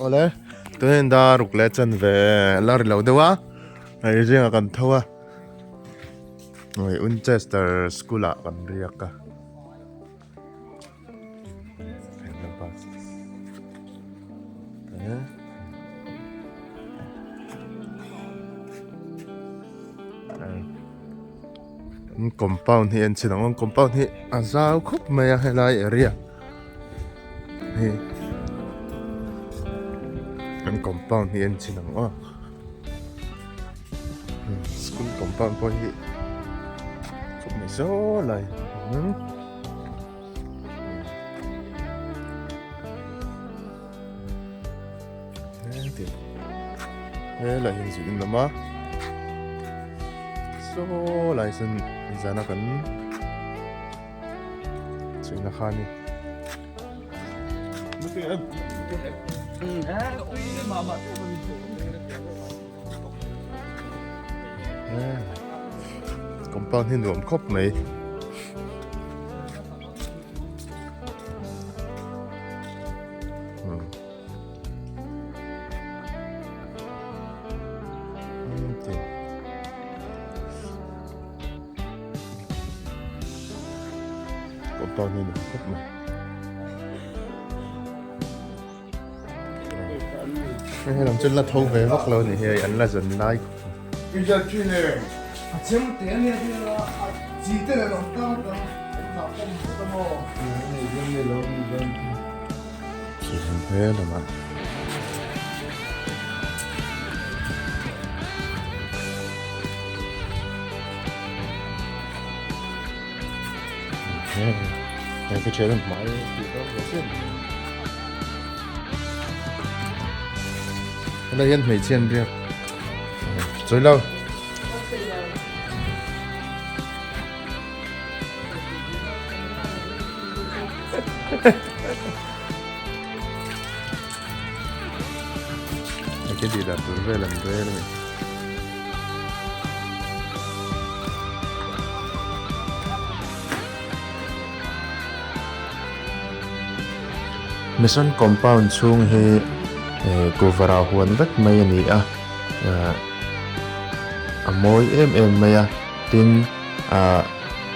ole tôi đã rục lệ chân về lari lâu đâu á ai riêng ở cần thâu á rồi Winchester School à cần riêng cả compound hi anh xin ông compound hi à sao khúc mày hay là area hi anh compound hi anh xin ông school compound po hi khúc mày số lại thế là hiện diện lắm á số lại xin ra nó cần chuyện là khăn đi compound hiện ruộng khóc mày compound hiện ruộng khóc mày hay làm chân là thâu về vóc lâu thì anh là dần like bây giờ chuyện này 아침 때문에 지대를 없다고 나쁜 거 이런 일 지금 회라만 cái chế độ máy thì có xin cái đây mấy tiền việc rồi lâu cái gì là về làm về rồi Mission compound chung he cô vào huấn vất mày nị mỗi em mày tin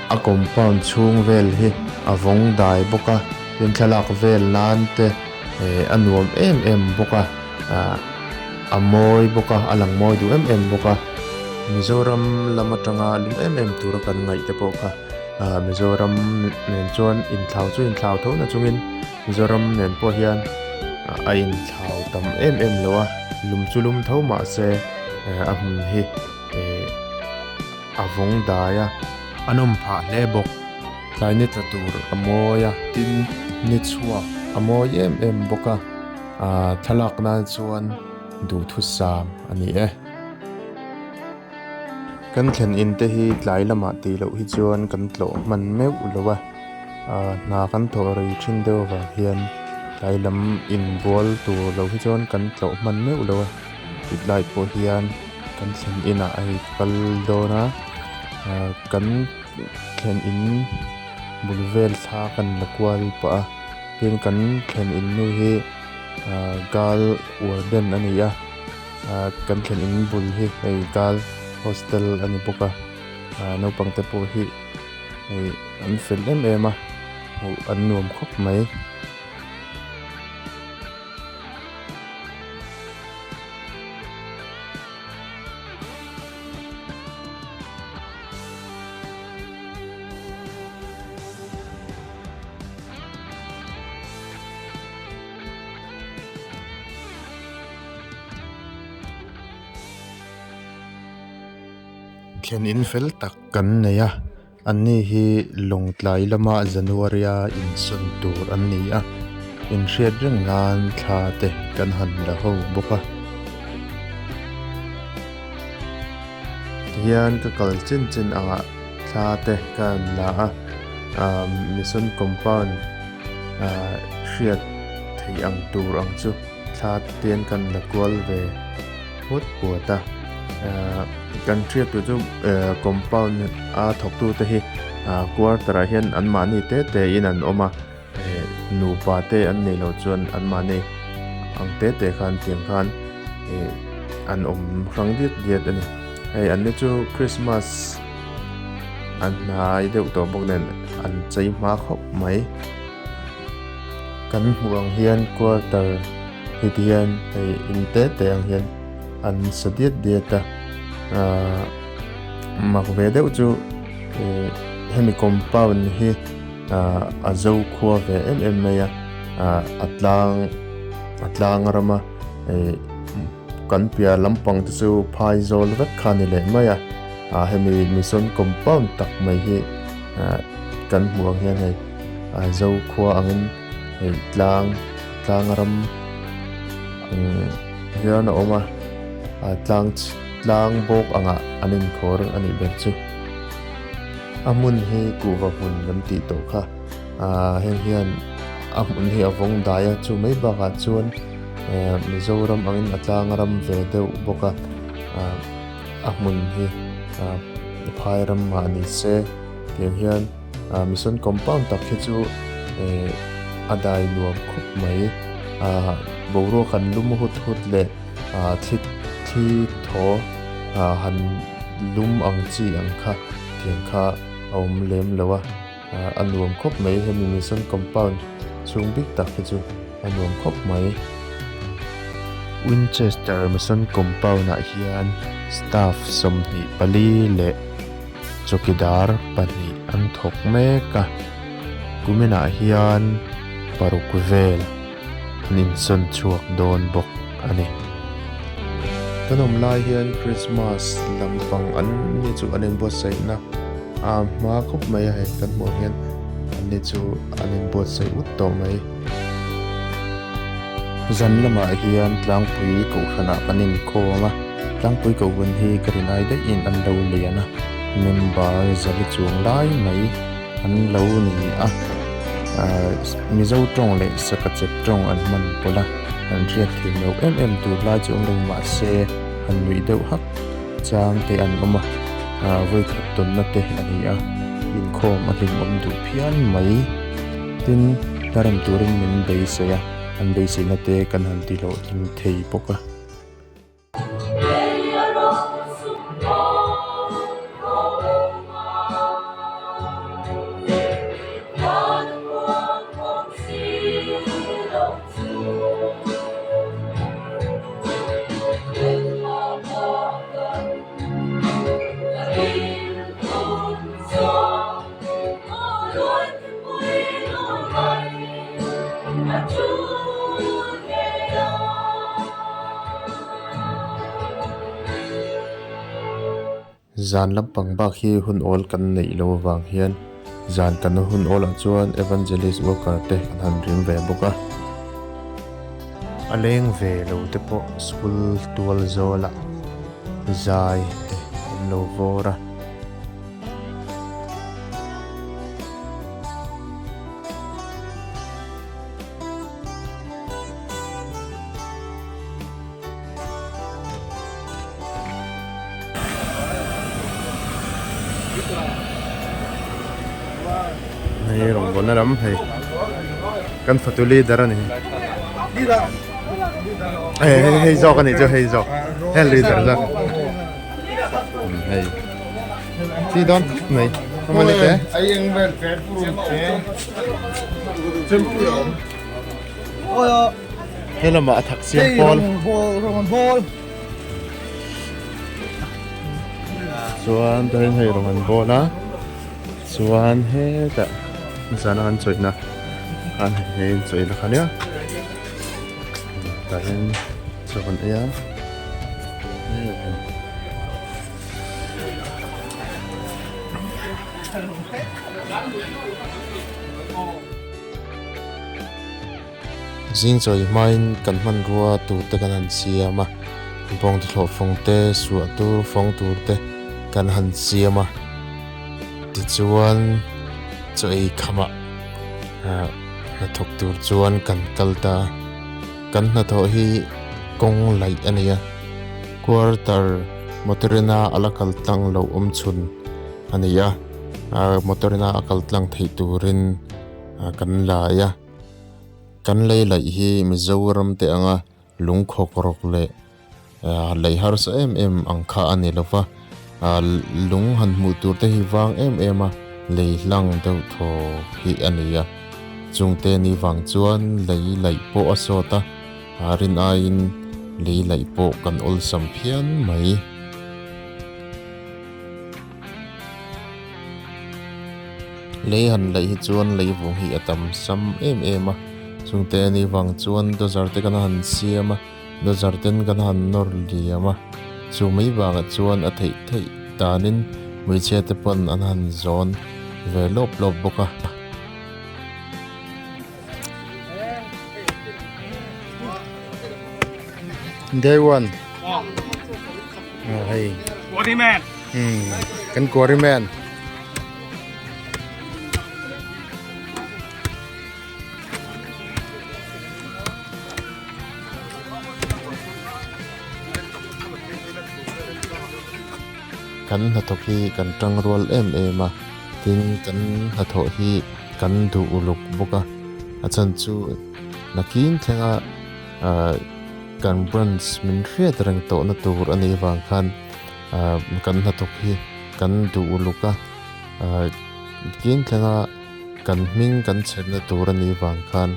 compound chung vel he vong dai boka tin thalak vel nan te anuam em boka amoy boka alang moy du em boka Mizoram lamatanga lim em tura kan ngai te boka Mizoram nen chuan in thlau tho na chungin Mizoram nen po hian a in thlau tam em lowa lum chulum tho ma se ahum hi avong daya anum pha le bok lai ni tatur amoya tin ni chua amoy em boka thalak na chuan du thu sam ani kan khen in te hi tlai lama ti lo hi chuan kan tlo man meu lowa na kan tho ri thin deuh wa hian tlai lam in bol tu lo hi chuan kan tlo man meu lowa tlai po hian kan khen ina ai kal do na kan khen in bulvel tha kan lakwal pa tin kan khen in nu hi gal warden ania kan khen in bul hi ei gal hostel ani boka no pangte po hi ei an fel em an nuam khop mai khen in fel tak kan neya anni hi longtlai lama Januarya in sun tur anni in hriat reng nan thla te kan han la ho boka hian ka kal chin anga thla te kan la mission compound hriat thei ang tur ang chu thla ten kan la kwal ve hot puata kan triat tu chu compound thok tu te hi quarter a hian an mani te in an oma nu pa te an nei lo chuan an mani ang te khan tiang khan an rang diet ani hei an ni chu Christmas an nai deuh to bok nen an chei ma khop mai kan huang hian quarter hian hei in te ang hian an sadiet dieta mak ve deuh chu hemi compound hi a zo khua ve em mai atlang rama kan pia lampang chu phai zol vet khani le mai hemi mission compound tak mai hi kan huang hian hei zo khua angin hei tlang ram hian a oma tlang bok anga anin khor ani ber chu amun hi kuwa hun lam ti to kha hian amun hi avong daya chu mai baka chuan mizoram angin atlang ram ve deuh boka amun hi phai ram ma ni se tiang hian mission compound tak hi chu adai nuam khop mai boro kan lum hut le thi tho han lum ang chi ang kha tiang kha om lem lawa anuam khop mai hemi mission compound chung big tak hi chu anuam khop mai Winchester mission compound na hian staff somni pali le chokidar pani an thok meka kumena hian paruk vel nin son chuak don bok ani kanom lai hian Christmas lampang an ni chu anin bo sai na ma khop mai he kan mo hian an ni chu anin bo sai ut to mai zan lama hian tlangpui ko khana kanin khoma tlangpui ko bun hi karinai da in an lo liana member zali chung lai mai an lo ni mizo tong le sakachep tong an man pola an riat thino tu la chung lo ma se an nui deuh hak chang te an oma voi khat ton na te ani in khom a hlim om du phian mai tin taram turin min bei se ya an bei se na te kan han ti lo him thei poka zan lampang bak hi hun ol kan nei lo wang hian zan kan hun ol a chuan evangelist worker te kan han rim ve boka aleng ve lo te po school tual zola zai te lo vora hei rong bon na ram hei kan fatuli darani hei zo kan ni jo hei zo hei leader za hei ti don nei không ăn thế ai ăn về cái phụ thế chân phụ ôi hei là mà thắc xiêm pol chuan đây hei rong an bol na chuan he ta zana an choi na an he choi la khania ta hen chuan ya zing choi main kan man ruwa tu te kan an siama bong thlo phong te su tu phong tur te kan han siama ti chuan choi khama na thok tur chuan kan kalta kan na tho hi kong lai ania quarter motorina alakal tang lo chun ania motorina akal tlang thei turin kan la ya kan lei lai hi Mizoram te anga lung khok rok le lei har sa em ang kha ani lova lung han mu tur te hi wang em a lei hlang deuh tho hi ania chungte ni wang chuan lei po asota rin a in lei po kan ol sam phian mai lei han lei hi chuan lei vung hi atam sam em a chungte ni wang chuan do zarte kan han siama do zarten kan han nor liama chu mai wanga chuan a thei tanin mui che te pon an han zon ve lop boka Day one. Hey. Quarryman. Kan quarryman. Kan hathok hi kan tang rol em a tin kan hatho hi kan du uluk boka achan chu nakin thenga kan brands min hriat reng to na tur ani wang khan kan hathok hi kan du uluka kin thenga kan ming kan cherna tur ani wang khan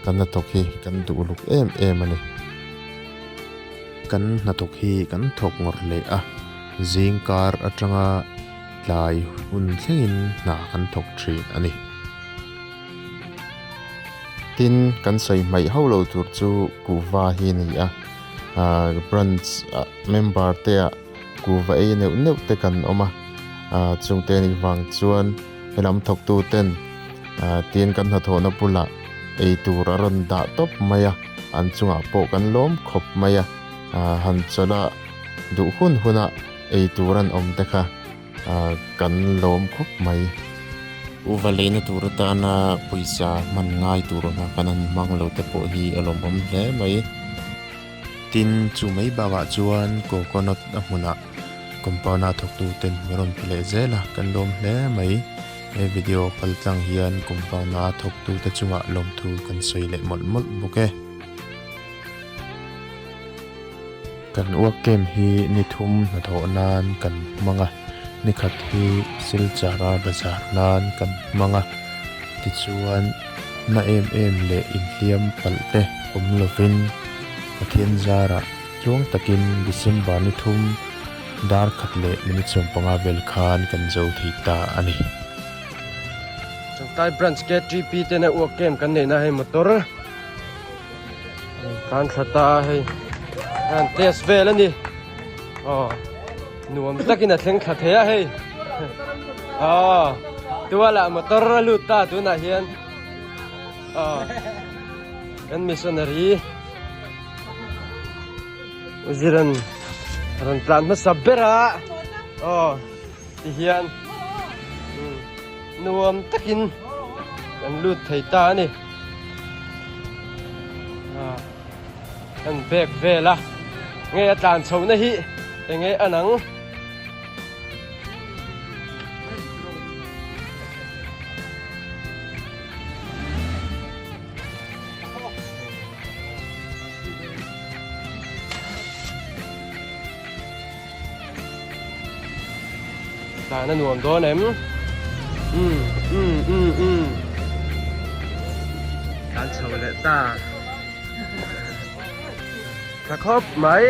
kan hathok hi kan du uluk em ani kan hathok hi kan thok ngor le a zingkar atanga lai hun thlengin na kan thok thin ani tin kan sei mai holo tur chu kuwa hi ni a branch member te a kuwa e neu te kan oma chungte ni wang chuan helam thok tu ten tin kan ha thona pula ei tur aron da top maya an chunga po kan lom khop maya han chola du huna ei turan om te kha kan lom khop mai uvalena turata na puisa man ngai turona kanan manglo te po hi alom bom hle mai tin chu mai bawa chuan coconut amuna compound thok tu ten meron phle zela kan lom hle mai e video kaltang hian compound thok tu te chunga lom thu kan soile mol buke kan uak kem hi ni thum na tho nan kan manga ni khat hi silchara bazar nan kan manga ti chuan na em le intiam palte omlovin pathian zara chuang takin December ni thum dar khat le ni chom panga vel khan kan zo thita ani tai branch ke TP te na uak kem kan nei na hai motor kan thata hai an test vel ani nuam takin a thleng khat he hei tuala motor luta tu na hian kan missionary uziran ran plan ma sabera ti hian nuam takin kan lut thei ta ni kan bek vela nge atlan chho na hi nge anang ta na nuam do nem kan chho le ta khop mai